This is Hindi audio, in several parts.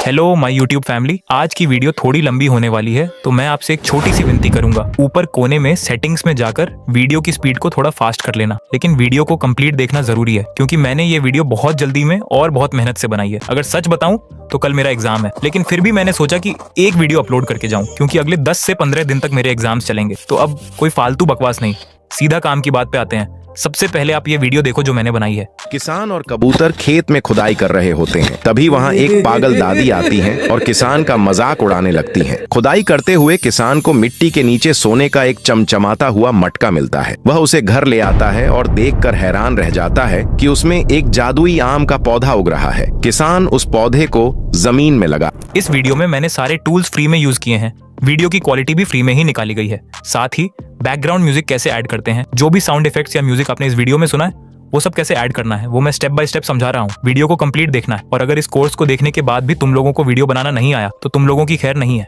Hello my YouTube family. आज की वीडियो थोड़ी लंबी होने वाली है, तो मैं आपसे एक छोटी सी विनती करूंगा। ऊपर कोने में सेटिंग्स में जाकर वीडियो की स्पीड को थोड़ा फास्ट कर लेना, लेकिन वीडियो को कंप्लीट देखना जरूरी है, क्योंकि मैंने ये वीडियो बहुत जल्दी में और बहुत मेहनत से बनाई है। अगर सच बताऊं तो कल मेरा एग्जाम है, लेकिन फिर भी मैंने सोचा कि एक वीडियो अपलोड करके जाऊं, क्योंकि अगले 10 से 15 दिन तक मेरे एग्जाम्स चलेंगे। तो अब कोई फालतू बकवास नहीं, सीधा काम की बात पे आते हैं। सबसे पहले आप ये वीडियो देखो जो मैंने बनाई है। किसान और कबूतर खेत में खुदाई कर रहे होते हैं। तभी वहाँ एक पागल दादी आती हैं और किसान का मजाक उड़ाने लगती हैं। खुदाई करते हुए किसान को मिट्टी के नीचे सोने का एक चमचमाता हुआ मटका मिलता है। वह उसे घर ले आता है और देखकर हैरान रह जाता है कि उसमें एक जादुई आम का पौधा उग रहा है। किसान उस पौधे को जमीन में लगा। इस वीडियो में मैंने सारे टूल्स फ्री में यूज किए हैं। वीडियो की क्वालिटी भी फ्री में ही निकाली गई है। साथ ही बैकग्राउंड म्यूजिक कैसे ऐड करते हैं, जो भी साउंड इफेक्ट्स या म्यूजिक आपने इस वीडियो में सुना है वो सब कैसे ऐड करना है, वो मैं स्टेप बाय स्टेप समझा रहा हूँ। वीडियो को कंप्लीट देखना है। और अगर इस कोर्स को देखने के बाद भी तुम लोगों को वीडियो बनाना नहीं आया तो तुम लोगों की खैर नहीं है।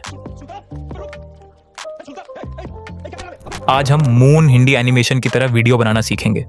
आज हम मून हिंदी एनिमेशन की तरह वीडियो बनाना सीखेंगे।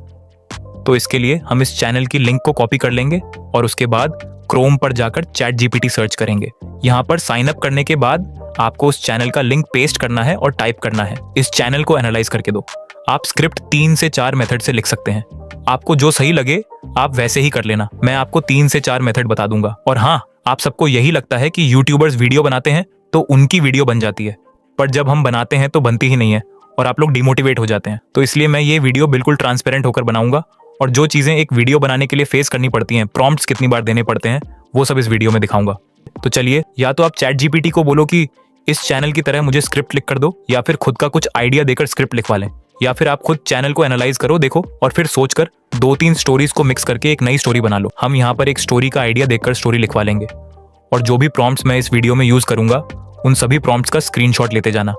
तो इसके लिए हम इस चैनल की लिंक को कॉपी कर लेंगे और उसके बाद क्रोम पर जाकर चैट जीपीटी सर्च करेंगे। यहाँ पर साइन अप करने के बाद आपको उस चैनल का लिंक पेस्ट करना है और टाइप करना है, इस चैनल को एनालाइज करके दो। आप स्क्रिप्ट 3 से 4 मेथड से लिख सकते हैं। आपको जो सही लगे आप वैसे ही कर लेना। मैं आपको 3 से 4 मेथड बता दूंगा। और हाँ, आप सबको यही लगता है कि यूट्यूबर्स वीडियो बनाते हैं तो उनकी वीडियो बन जाती है, पर जब हम बनाते हैं तो बनती ही नहीं है और आप लोग डिमोटिवेट हो जाते हैं। तो इसलिए मैं ये वीडियो बिल्कुल ट्रांसपेरेंट होकर बनाऊंगा और जो चीजें एक वीडियो बनाने के लिए फेस करनी पड़ती हैं, प्रॉम्प्ट्स कितनी बार देने पड़ते हैं, वो सब इस वीडियो में दिखाऊंगा। तो चलिए, या तो आप चैट जीपीटी को बोलो कि इस चैनल की तरह मुझे स्क्रिप्ट लिख कर दो, या फिर खुद का कुछ आइडिया देकर स्क्रिप्ट लिखवा लें, या फिर आप खुद चैनल को एनालाइज करो, देखो और फिर सोचकर 2-3 स्टोरीज को मिक्स करके एक नई स्टोरी बना लो। हम यहाँ पर एक स्टोरी का आइडिया देखकर स्टोरी लिखवा लेंगे और जो भी प्रॉम्प्ट्स मैं इस वीडियो में यूज करूंगा उन सभी प्रॉम्प्ट्स का स्क्रीनशॉट लेते जाना।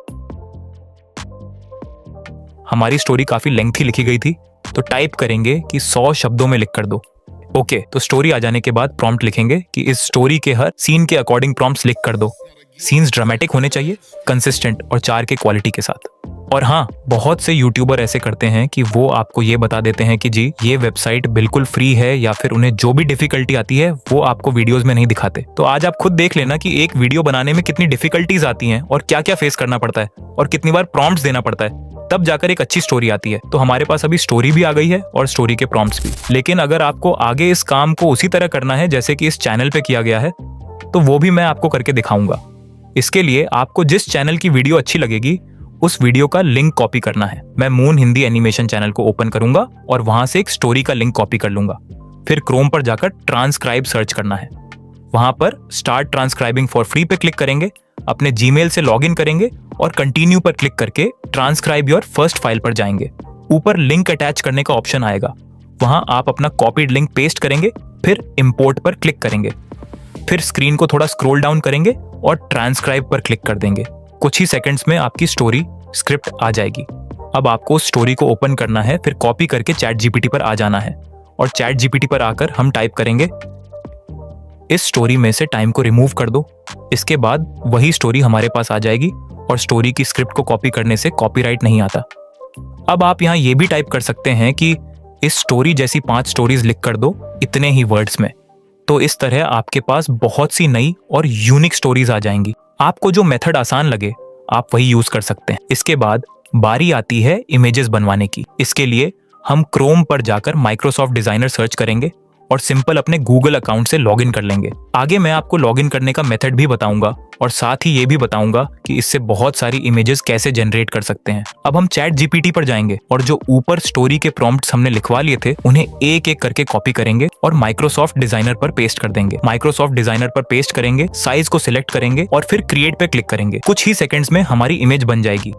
हमारी स्टोरी काफी लेंथी लिखी गई थी, तो टाइप करेंगे कि 100 शब्दों में लिख कर दो। ओके, तो स्टोरी आ जाने के बाद प्रॉम्प्ट लिखेंगे कि इस स्टोरी के हर सीन के अकॉर्डिंग प्रॉम्प्ट्स लिख कर दो। सीन्स ड्रामेटिक होने चाहिए, कंसिस्टेंट और 4 के क्वालिटी के साथ। और हाँ, बहुत से यूट्यूबर ऐसे करते हैं कि वो आपको ये बता देते हैं कि जी ये वेबसाइट बिल्कुल फ्री है, या फिर उन्हें जो भी डिफिकल्टी आती है वो आपको वीडियोस में नहीं दिखाते। तो आज आप खुद देख लेना कि एक वीडियो बनाने में कितनी डिफिकल्टीज आती हैं और क्या क्या फेस करना पड़ता है और कितनी बार प्रॉम्प्ट्स देना पड़ता है, तब जाकर एक अच्छी स्टोरी आती है। तो हमारे पास अभी स्टोरी भी आ गई है और स्टोरी के प्रॉम्प्ट्स भी। लेकिन अगर आपको आगे इस काम को उसी तरह करना है जैसे कि इस चैनल पे किया गया है, तो वो भी मैं आपको करके दिखाऊंगा। इसके लिए आपको जिस चैनल की वीडियो अच्छी लगेगी उस वीडियो का लिंक कॉपी करना है। मैं मून हिंदी एनिमेशन चैनल को ओपन करूंगा और वहां से एक स्टोरी का लिंक कॉपी कर लूंगा। फिर क्रोम पर जाकर ट्रांसक्राइब सर्च करना है। वहां पर स्टार्ट ट्रांसक्राइबिंग फॉर फ्री पे क्लिक करेंगे, अपने जीमेल से लॉगिन करेंगे और कंटिन्यू पर क्लिक करके ट्रांसक्राइब योर फर्स्ट फाइल पर जाएंगे। ऊपर लिंक अटैच करने का ऑप्शन आएगा, वहां आप अपना कॉपीड लिंक पेस्ट करेंगे, फिर इंपोर्ट पर क्लिक करेंगे। फिर स्क्रीन को थोड़ा स्क्रॉल डाउन करेंगे और ट्रांसक्राइब पर क्लिक कर देंगे। कुछ ही सेकंड्स में आपकी स्टोरी स्क्रिप्ट आ जाएगी। अब आपको उस स्टोरी को ओपन करना है, फिर कॉपी करके चैट जीपीटी पर आ जाना है और चैट जीपीटी पर आकर हम टाइप करेंगे इस स्टोरी में से टाइम को रिमूव कर दो। इसके बाद वही स्टोरी हमारे पास आ जाएगी और स्टोरी की स्क्रिप्ट को कॉपी करने से कॉपीराइट नहीं आता। अब आप यहाँ ये भी टाइप कर सकते हैं कि इस स्टोरी जैसी 5 स्टोरीज लिख कर दो इतने ही वर्ड्स में। तो इस तरह आपके पास बहुत सी नई और यूनिक स्टोरीज आ जाएंगी। आपको जो मेथड आसान लगे आप वही यूज कर सकते हैं। इसके बाद बारी आती है इमेजेस बनवाने की। इसके लिए हम क्रोम पर जाकर माइक्रोसॉफ्ट डिजाइनर सर्च करेंगे और सिंपल अपने गूगल अकाउंट से लॉगिन कर लेंगे। आगे मैं आपको लॉगिन करने का मेथड भी बताऊंगा और साथ ही ये भी बताऊंगा कि इससे बहुत सारी इमेजेस कैसे जनरेट कर सकते हैं। अब हम चैट जीपीटी पर जाएंगे और जो ऊपर स्टोरी के प्रॉम्प्ट्स हमने लिखवा लिए थे उन्हें एक एक करके कॉपी करेंगे और माइक्रोसॉफ्ट डिजाइनर पर पेस्ट कर देंगे। माइक्रोसॉफ्ट डिजाइनर पर पेस्ट करेंगे, साइज को सिलेक्ट करेंगे और फिर क्रिएट पे क्लिक करेंगे। कुछ ही सेकंड्स में हमारी इमेज बन जाएगी।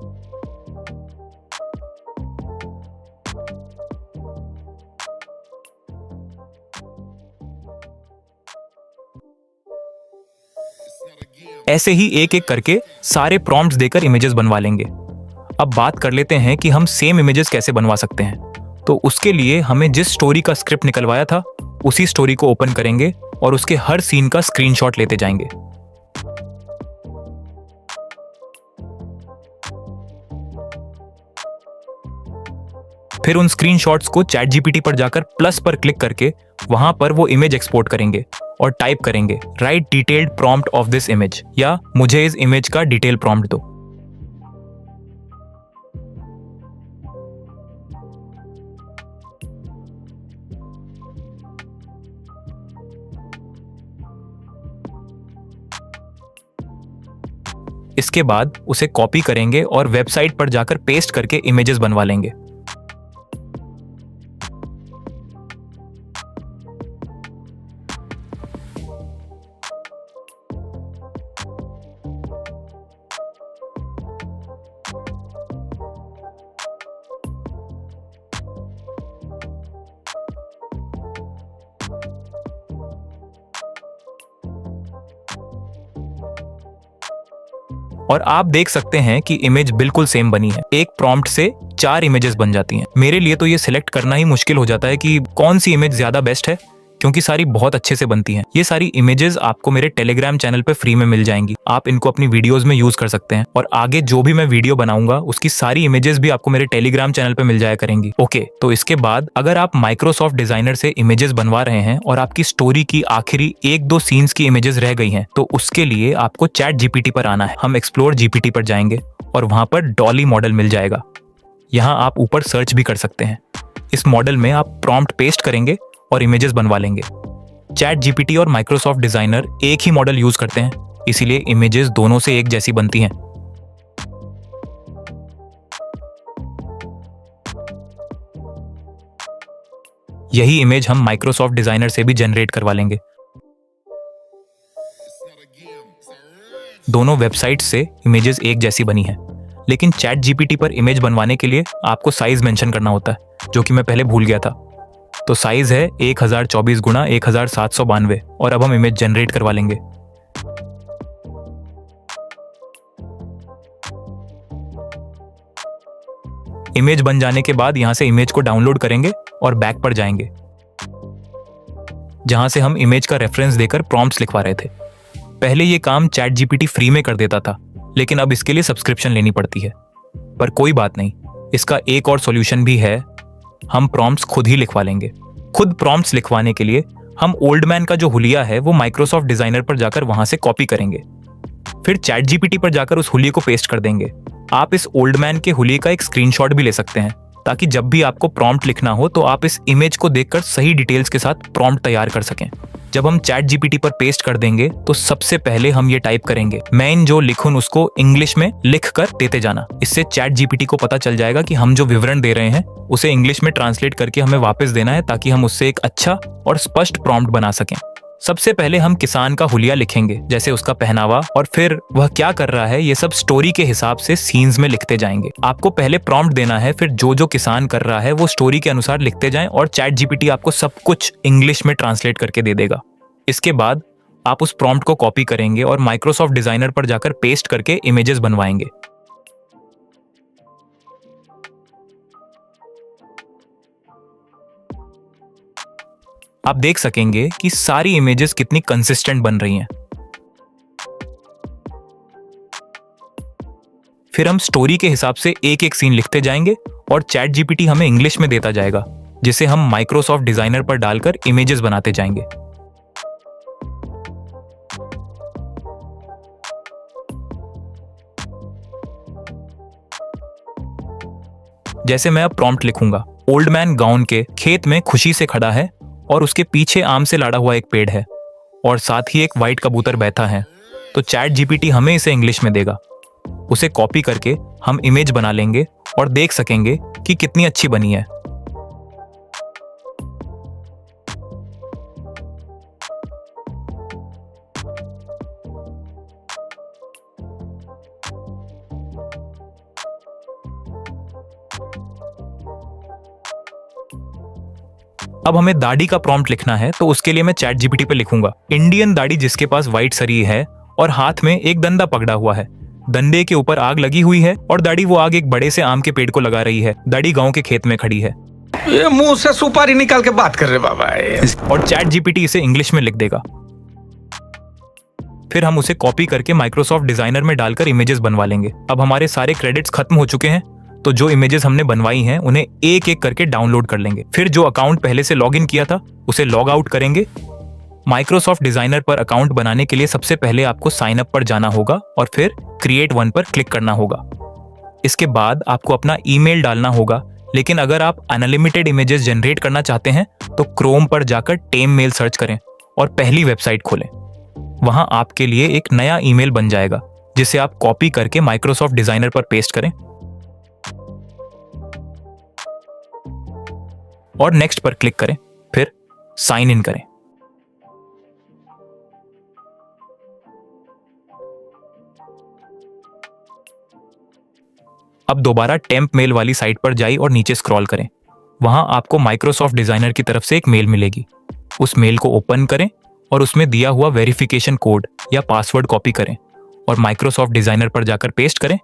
ऐसे ही एक एक करके सारे प्रॉम्प्ट्स देकर इमेजेस बनवा लेंगे। अब बात कर लेते हैं कि हम सेम इमेजेस कैसे बनवा सकते हैं। तो उसके लिए हमें जिस स्टोरी का स्क्रिप्ट निकलवाया था उसी स्टोरी को ओपन करेंगे और उसके हर सीन का स्क्रीनशॉट लेते जाएंगे। फिर उन स्क्रीनशॉट्स को चैट जीपीटी पर जाकर प्लस पर क्लिक करके वहां पर वो इमेज एक्सपोर्ट करेंगे और टाइप करेंगे right detailed prompt of this image या मुझे इस इमेज का डिटेल प्रॉम्प्ट दो। इसके बाद उसे कॉपी करेंगे और वेबसाइट पर जाकर पेस्ट करके इमेजेस बनवा लेंगे। और आप देख सकते हैं कि इमेज बिल्कुल सेम बनी है। एक प्रॉम्प्ट से 4 इमेजेस बन जाती हैं। मेरे लिए तो ये सिलेक्ट करना ही मुश्किल हो जाता है कि कौन सी इमेज ज्यादा बेस्ट है, क्योंकि सारी बहुत अच्छे से बनती हैं। ये सारी इमेजेस आपको मेरे टेलीग्राम चैनल पे फ्री में मिल जाएंगी। आप इनको अपनी वीडियोस में यूज कर सकते हैं और आगे जो भी मैं वीडियो बनाऊंगा उसकी सारी इमेजेस भी आपको मेरे टेलीग्राम चैनल पे मिल जाया करेंगी। ओके, तो इसके बाद अगर आप माइक्रोसॉफ्ट डिजाइनर से इमेजेस बनवा रहे हैं और आपकी स्टोरी की आखिरी 1-2 सीन्स की इमेजेस रह गई हैं, तो उसके लिए आपको चैट जीपीटी पर आना है। हम एक्सप्लोर जीपीटी पर जाएंगे और वहां पर डॉली मॉडल मिल जाएगा। यहाँ आप ऊपर सर्च भी कर सकते हैं। इस मॉडल में आप प्रॉम्प्ट पेस्ट करेंगे और इमेजेस बनवा लेंगे। चैट जीपीटी और माइक्रोसॉफ्ट डिजाइनर एक ही मॉडल यूज करते हैं, इसीलिए इमेजेस दोनों से एक जैसी बनती हैं। यही इमेज हम माइक्रोसॉफ्ट डिजाइनर से भी जनरेट करवा लेंगे। दोनों वेबसाइट से इमेजेस एक जैसी बनी है, लेकिन चैट जीपीटी पर इमेज बनवाने के लिए आपको साइज मेंशन करना होता है, जो कि मैं पहले भूल गया था। तो साइज है 1024 गुणा 1792 और अब हम इमेज जनरेट करवा लेंगे। इमेज बन जाने के बाद यहां से इमेज को डाउनलोड करेंगे और बैक पर जाएंगे, जहां से हम इमेज का रेफरेंस देकर प्रॉम्प्ट्स लिखवा रहे थे। पहले ये काम चैट जीपीटी फ्री में कर देता था, लेकिन अब इसके लिए सब्सक्रिप्शन लेनी पड़ती है। पर कोई बात नहीं, इसका एक और सॉल्यूशन भी है। हम प्रॉम्प्ट्स खुद ही लिखवा लेंगे। खुद प्रॉम्प्ट्स लिखवाने के लिए हम ओल्ड मैन का जो हुलिया है वो माइक्रोसॉफ्ट डिजाइनर पर जाकर वहां से कॉपी करेंगे, फिर चैट जीपीटी पर जाकर उस हुलिये को पेस्ट कर देंगे। आप इस ओल्ड मैन के हुलिये का एक स्क्रीनशॉट भी ले सकते हैं, ताकि जब भी आपको प्रॉम्प्ट लिखना हो तो आप इस इमेज को देखकर सही डिटेल्स के साथ प्रॉम्प्ट तैयार कर सकें। जब हम चैट जीपीटी पर पेस्ट कर देंगे तो सबसे पहले हम ये टाइप करेंगे, मैं जो लिखूं उसको इंग्लिश में लिख कर देते जाना। इससे चैट जीपीटी को पता चल जाएगा कि हम जो विवरण दे रहे हैं उसे इंग्लिश में ट्रांसलेट करके हमें वापस देना है, ताकि हम उससे एक अच्छा और स्पष्ट प्रॉम्प्ट बना सकें। सबसे पहले हम किसान का हुलिया लिखेंगे, जैसे उसका पहनावा और फिर वह क्या कर रहा है, ये सब स्टोरी के हिसाब से सीन्स में लिखते जाएंगे। आपको पहले प्रॉम्प्ट देना है, फिर जो जो किसान कर रहा है वो स्टोरी के अनुसार लिखते जाएं और चैट जीपीटी आपको सब कुछ इंग्लिश में ट्रांसलेट करके दे देगा। इसके बाद आप उस प्रॉम्प्ट को कॉपी करेंगे और माइक्रोसॉफ्ट डिजाइनर पर जाकर पेस्ट करके इमेजेस बनवाएंगे। आप देख सकेंगे कि सारी इमेजेस कितनी कंसिस्टेंट बन रही हैं। फिर हम स्टोरी के हिसाब से एक एक सीन लिखते जाएंगे और चैट जीपीटी हमें इंग्लिश में देता जाएगा, जिसे हम माइक्रोसॉफ्ट डिजाइनर पर डालकर इमेजेस बनाते जाएंगे। जैसे मैं अब प्रॉम्प्ट लिखूंगा, ओल्ड मैन गाउन के खेत में खुशी से खड़ा है और उसके पीछे आम से लाड़ा हुआ एक पेड़ है और साथ ही एक वाइट कबूतर बैठा है। तो चैट जीपीटी हमें इसे इंग्लिश में देगा। उसे कॉपी करके हम इमेज बना लेंगे और देख सकेंगे कि कितनी अच्छी बनी है। अब हमें दाढ़ी का प्रॉम्प्ट लिखना है, तो उसके लिए मैं चैट जीपीटी पे लिखूंगा, इंडियन दाढ़ी जिसके पास व्हाइट सरी है और हाथ में एक डंडा पकड़ा हुआ है। डंडे के ऊपर आग लगी हुई है और दाढ़ी वो आग एक बड़े से आम के पेड़ को लगा रही है। दाढ़ी गांव के खेत में खड़ी है। ये मुंह से सुपारी निकाल के बात कर रहे बाबा। और चैट जीपीटी इसे इंग्लिश में लिख देगा। फिर हम उसे कॉपी करके माइक्रोसॉफ्ट डिजाइनर में डालकर इमेजेस बनवा लेंगे। अब हमारे सारे क्रेडिट्स खत्म हो चुके हैं, तो जो इमेजेस हमने बनवाई हैं उन्हें एक एक करके डाउनलोड कर लेंगे। फिर जो अकाउंट पहले से लॉगिन किया था उसे लॉग आउट करेंगे। माइक्रोसॉफ्ट डिजाइनर पर अकाउंट बनाने के लिए सबसे पहले आपको साइन अप पर जाना होगा और फिर क्रिएट वन पर क्लिक करना होगा। इसके बाद आपको अपना ईमेल डालना होगा, लेकिन अगर आप अनलिमिटेड इमेजेस जनरेट करना चाहते हैं तो क्रोम पर जाकर टेम मेल सर्च करें और पहली वेबसाइट खोलें। वहां आपके लिए एक नया ईमेल बन जाएगा जिसे आप कॉपी करके माइक्रोसॉफ्ट डिजाइनर पर पेस्ट करें और नेक्स्ट पर क्लिक करें, फिर साइन इन करें। अब दोबारा टेम्प मेल वाली साइट पर जाइए और नीचे स्क्रॉल करें। वहां आपको माइक्रोसॉफ्ट डिजाइनर की तरफ से एक मेल मिलेगी। उस मेल को ओपन करें और उसमें दिया हुआ वेरिफिकेशन कोड या पासवर्ड कॉपी करें और माइक्रोसॉफ्ट डिजाइनर पर जाकर पेस्ट करें।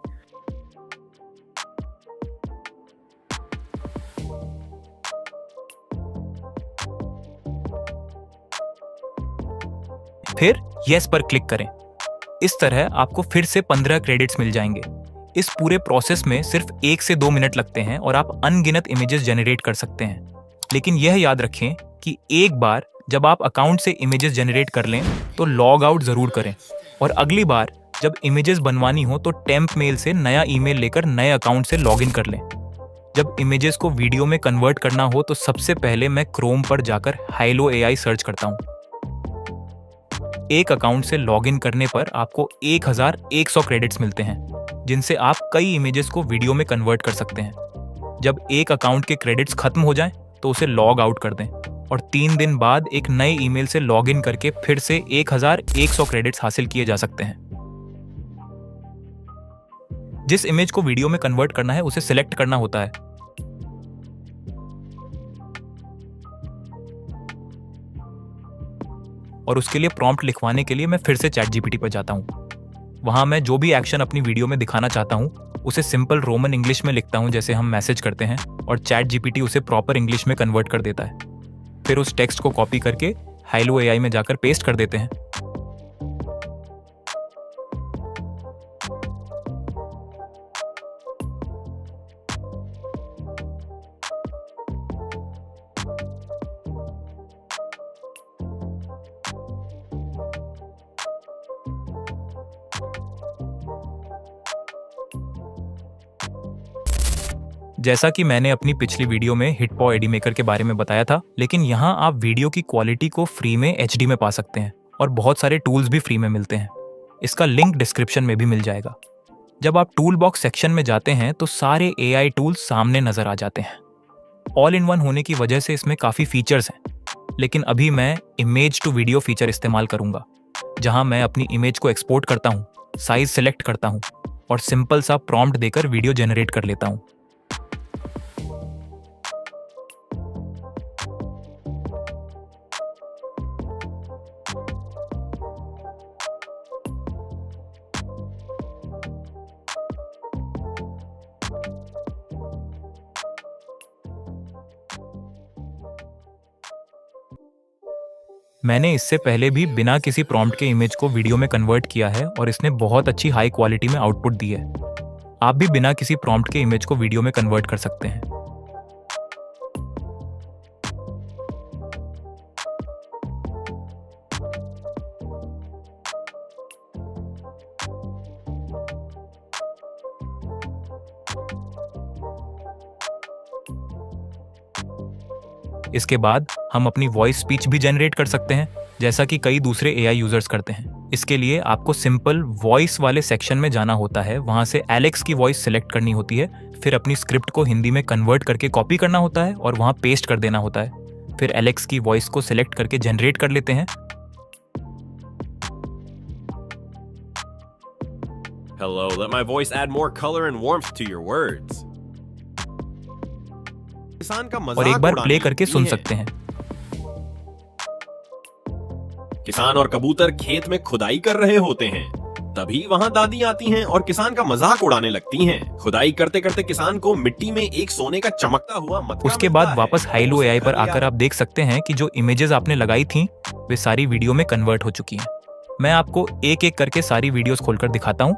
फिर यस पर क्लिक करें। इस तरह आपको फिर से 15 क्रेडिट्स मिल जाएंगे। इस पूरे प्रोसेस में सिर्फ 1 से 2 मिनट लगते हैं और आप अनगिनत इमेजेस जनरेट कर सकते हैं। लेकिन यह याद रखें कि एक बार जब आप अकाउंट से इमेजेस जनरेट कर लें तो लॉग आउट जरूर करें और अगली बार जब इमेजेस बनवानी हो तो टेम्प मेल से नया ईमेल लेकर नए अकाउंट से लॉगिन कर लें। जब इमेजेस को वीडियो में कन्वर्ट करना हो तो सबसे पहले मैं क्रोम पर जाकर हाइलो एआई सर्च करता हूं। एक अकाउंट से लॉगिन करने पर आपको 1100 क्रेडिट्स मिलते हैं, जिनसे आप कई इमेजेस को वीडियो में कन्वर्ट कर सकते हैं। जब एक अकाउंट के क्रेडिट्स खत्म हो जाएं तो उसे लॉग आउट कर दें और 3 दिन बाद एक नए ईमेल से लॉगिन करके फिर से 1100 क्रेडिट्स हासिल किए जा सकते हैं। जिस इमेज को वीडियो में कन्वर्ट करना है उसे सिलेक्ट करना होता है। और उसके लिए प्रॉम्प्ट लिखवाने के लिए मैं फिर से चैट जीपीटी पर जाता हूं। वहां मैं जो भी एक्शन अपनी वीडियो में दिखाना चाहता हूं उसे सिंपल रोमन इंग्लिश में लिखता हूं जैसे हम मैसेज करते हैं, और चैट जीपीटी उसे प्रॉपर इंग्लिश में कन्वर्ट कर देता है। फिर उस टेक्स्ट को कॉपी करके हाइलो एआई में जाकर पेस्ट कर देते हैं। जैसा कि मैंने अपनी पिछली वीडियो में हिटपॉ एडी मेकर के बारे में बताया था, लेकिन यहाँ आप वीडियो की क्वालिटी को फ्री में एचडी में पा सकते हैं और बहुत सारे टूल्स भी फ्री में मिलते हैं। इसका लिंक डिस्क्रिप्शन में भी मिल जाएगा। जब आप टूल बॉक्स सेक्शन में जाते हैं तो सारे एआई टूल्स सामने नजर आ जाते हैं। ऑल इन वन होने की वजह से इसमें काफ़ी फीचर्स हैं, लेकिन अभी मैं इमेज टू वीडियो फीचर इस्तेमाल करूंगा, जहां मैं अपनी इमेज को एक्सपोर्ट करता हूं, साइज सेलेक्ट करता हूं और सिंपल सा प्रॉम्प्ट देकर वीडियो जनरेट कर लेता हूं। मैंने इससे पहले भी बिना किसी प्रॉम्प्ट के इमेज को वीडियो में कन्वर्ट किया है और इसने बहुत अच्छी हाई क्वालिटी में आउटपुट दी है। आप भी बिना किसी प्रॉम्प्ट के इमेज को वीडियो में कन्वर्ट कर सकते हैं। इसके बाद हम अपनी वॉइस स्पीच भी जनरेट कर सकते हैं, जैसा कि कई दूसरे एआई यूजर्स करते हैं। इसके लिए आपको सिंपल वॉइस वाले सेक्शन में जाना होता है, वहां से एलेक्स की वॉइस सिलेक्ट करनी होती है, फिर अपनी स्क्रिप्ट को हिंदी में कन्वर्ट करके कॉपी करना होता है और वहां पेस्ट कर देना होता है। फिर एलेक्स की वॉइस को सिलेक्ट करके जनरेट कर लेते हैं। Hello, let my voice add more color and warmth to your words. किसान का मजाक और एक बार उड़ाने प्ले करके सुन लगती है। सकते हैं। किसान और कबूतर खेत में खुदाई कर रहे होते हैं, तभी वहां दादी आती हैं और किसान का मजाक उड़ाने लगती हैं। खुदाई करते करते किसान को मिट्टी में एक सोने का चमकता हुआ मटका उसके मिलता बाद है। वापस हाइलो उसे एआई पर कर लिया। आकर आप देख सकते हैं कि जो इमेजेस आपने लगाई थी वे सारी वीडियो में कन्वर्ट हो चुकी हैं। मैं आपको एक एक करके सारी वीडियोस खोलकर दिखाता हूं।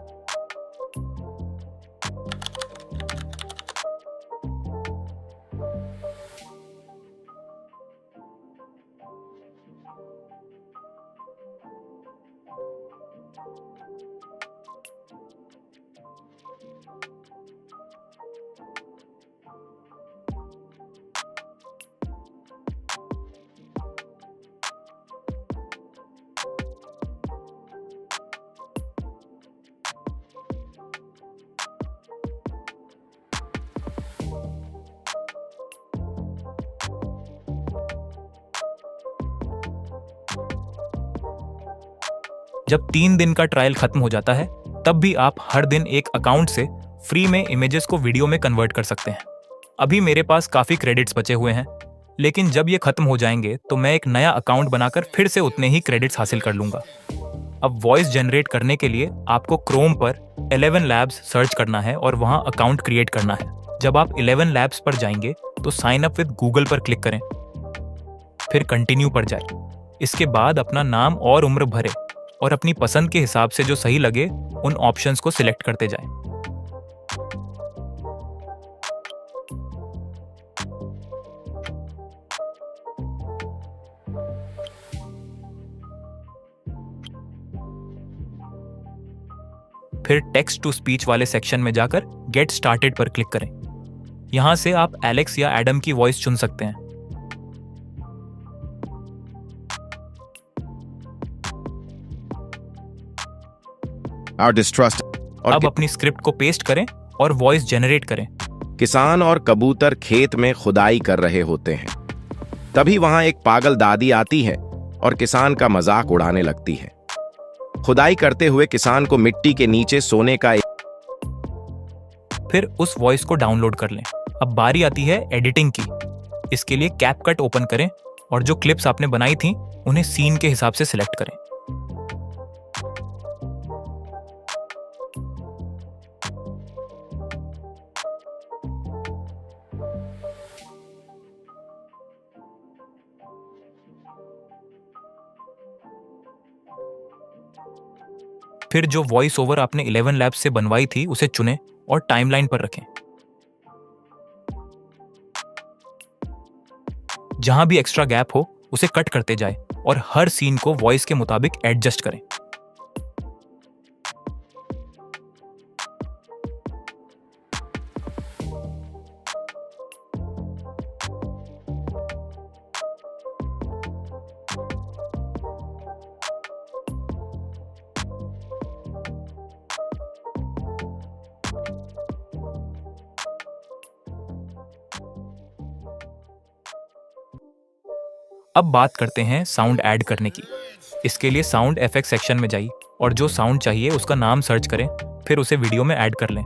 जब 3 दिन का ट्रायल खत्म हो जाता है तब भी आप हर दिन एक अकाउंट से फ्री में इमेजेस को वीडियो में कन्वर्ट कर सकते हैं। अभी मेरे पास काफ़ी क्रेडिट्स बचे हुए हैं, लेकिन जब ये खत्म हो जाएंगे तो मैं एक नया अकाउंट बनाकर फिर से उतने ही क्रेडिट्स हासिल कर लूंगा। अब वॉइस जनरेट करने के लिए आपको क्रोम पर 11 लैब्स सर्च करना है और वहां अकाउंट क्रिएट करना है। जब आप 11 लैब्स पर जाएंगे तो साइन अप विद गूगल पर क्लिक करें, फिर कंटिन्यू पर जाएं। इसके बाद अपना नाम और उम्र भरें और अपनी पसंद के हिसाब से जो सही लगे उन ऑप्शंस को सिलेक्ट करते जाएं। फिर टेक्स्ट टू स्पीच वाले सेक्शन में जाकर गेट स्टार्टेड पर क्लिक करें। यहां से आप एलेक्स या एडम की वॉइस चुन सकते हैं। Our distrust और अब अपनी स्क्रिप्ट को पेस्ट करें और वॉइस जनरेट करें। किसान और कबूतर खेत में खुदाई कर रहे होते हैं। तभी वहां एक पागल दादी आती है और किसान का मजाक उड़ाने लगती है। खुदाई करते हुए किसान को मिट्टी के नीचे सोने का फिर उस वॉइस को डाउनलोड कर लें। अब बारी आती है एडिटिंग की। इसके लिए कैपकट ओपन करें और जो क्लिप्स आपने बनाई थी उन्हें सीन के हिसाब से सिलेक्ट करें। फिर जो वॉइस ओवर आपने 11 लैब्स से बनवाई थी उसे चुनें और टाइमलाइन पर रखें। जहां भी एक्स्ट्रा गैप हो उसे कट करते जाएं और हर सीन को वॉइस के मुताबिक एडजस्ट करें। अब बात करते हैं साउंड ऐड करने की। इसके लिए साउंड इफेक्ट सेक्शन में जाइए और जो साउंड चाहिए उसका नाम सर्च करें, फिर उसे वीडियो में ऐड कर लें।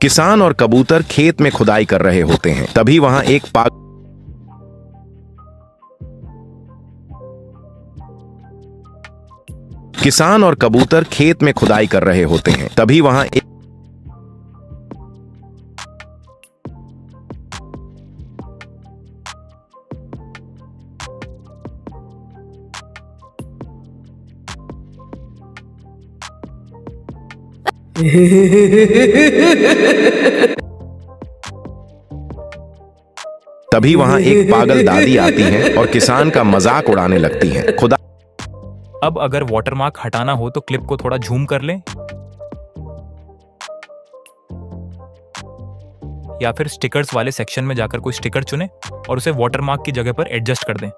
किसान और कबूतर खेत में खुदाई कर रहे होते हैं। तभी वहां एक किसान और कबूतर खेत में खुदाई कर रहे होते हैं। तभी वहां एक तभी वहां एक पागल दादी आती है और किसान का मजाक उड़ाने लगती है। खुदा अब अगर वाटरमार्क हटाना हो तो क्लिप को थोड़ा झूम कर लें या फिर स्टिकर्स वाले सेक्शन में जाकर कोई स्टिकर चुनें और उसे वाटरमार्क की जगह पर एडजस्ट कर दें।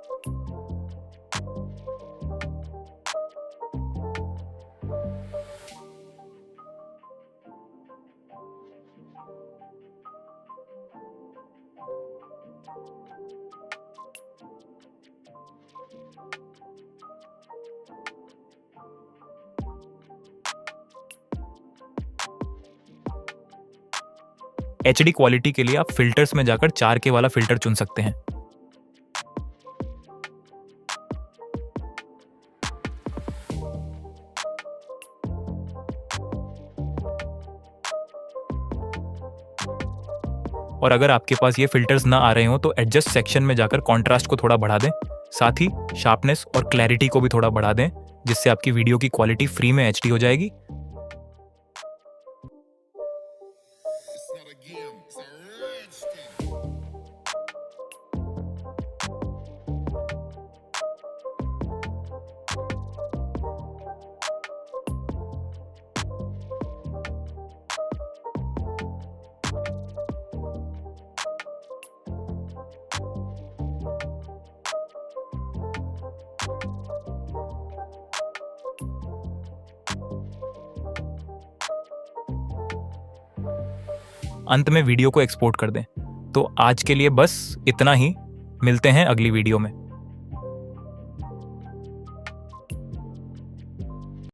HD क्वालिटी के लिए आप फिल्टर्स में जाकर 4K वाला फिल्टर चुन सकते हैं। और अगर आपके पास ये फिल्टर्स ना आ रहे हो तो एडजस्ट सेक्शन में जाकर कॉन्ट्रास्ट को थोड़ा बढ़ा दें, साथ ही शार्पनेस और क्लैरिटी को भी थोड़ा बढ़ा दें, जिससे आपकी वीडियो की क्वालिटी फ्री में HD हो जाएगी। अंत में वीडियो को एक्सपोर्ट कर दें। तो आज के लिए बस इतना ही, मिलते हैं अगली वीडियो में।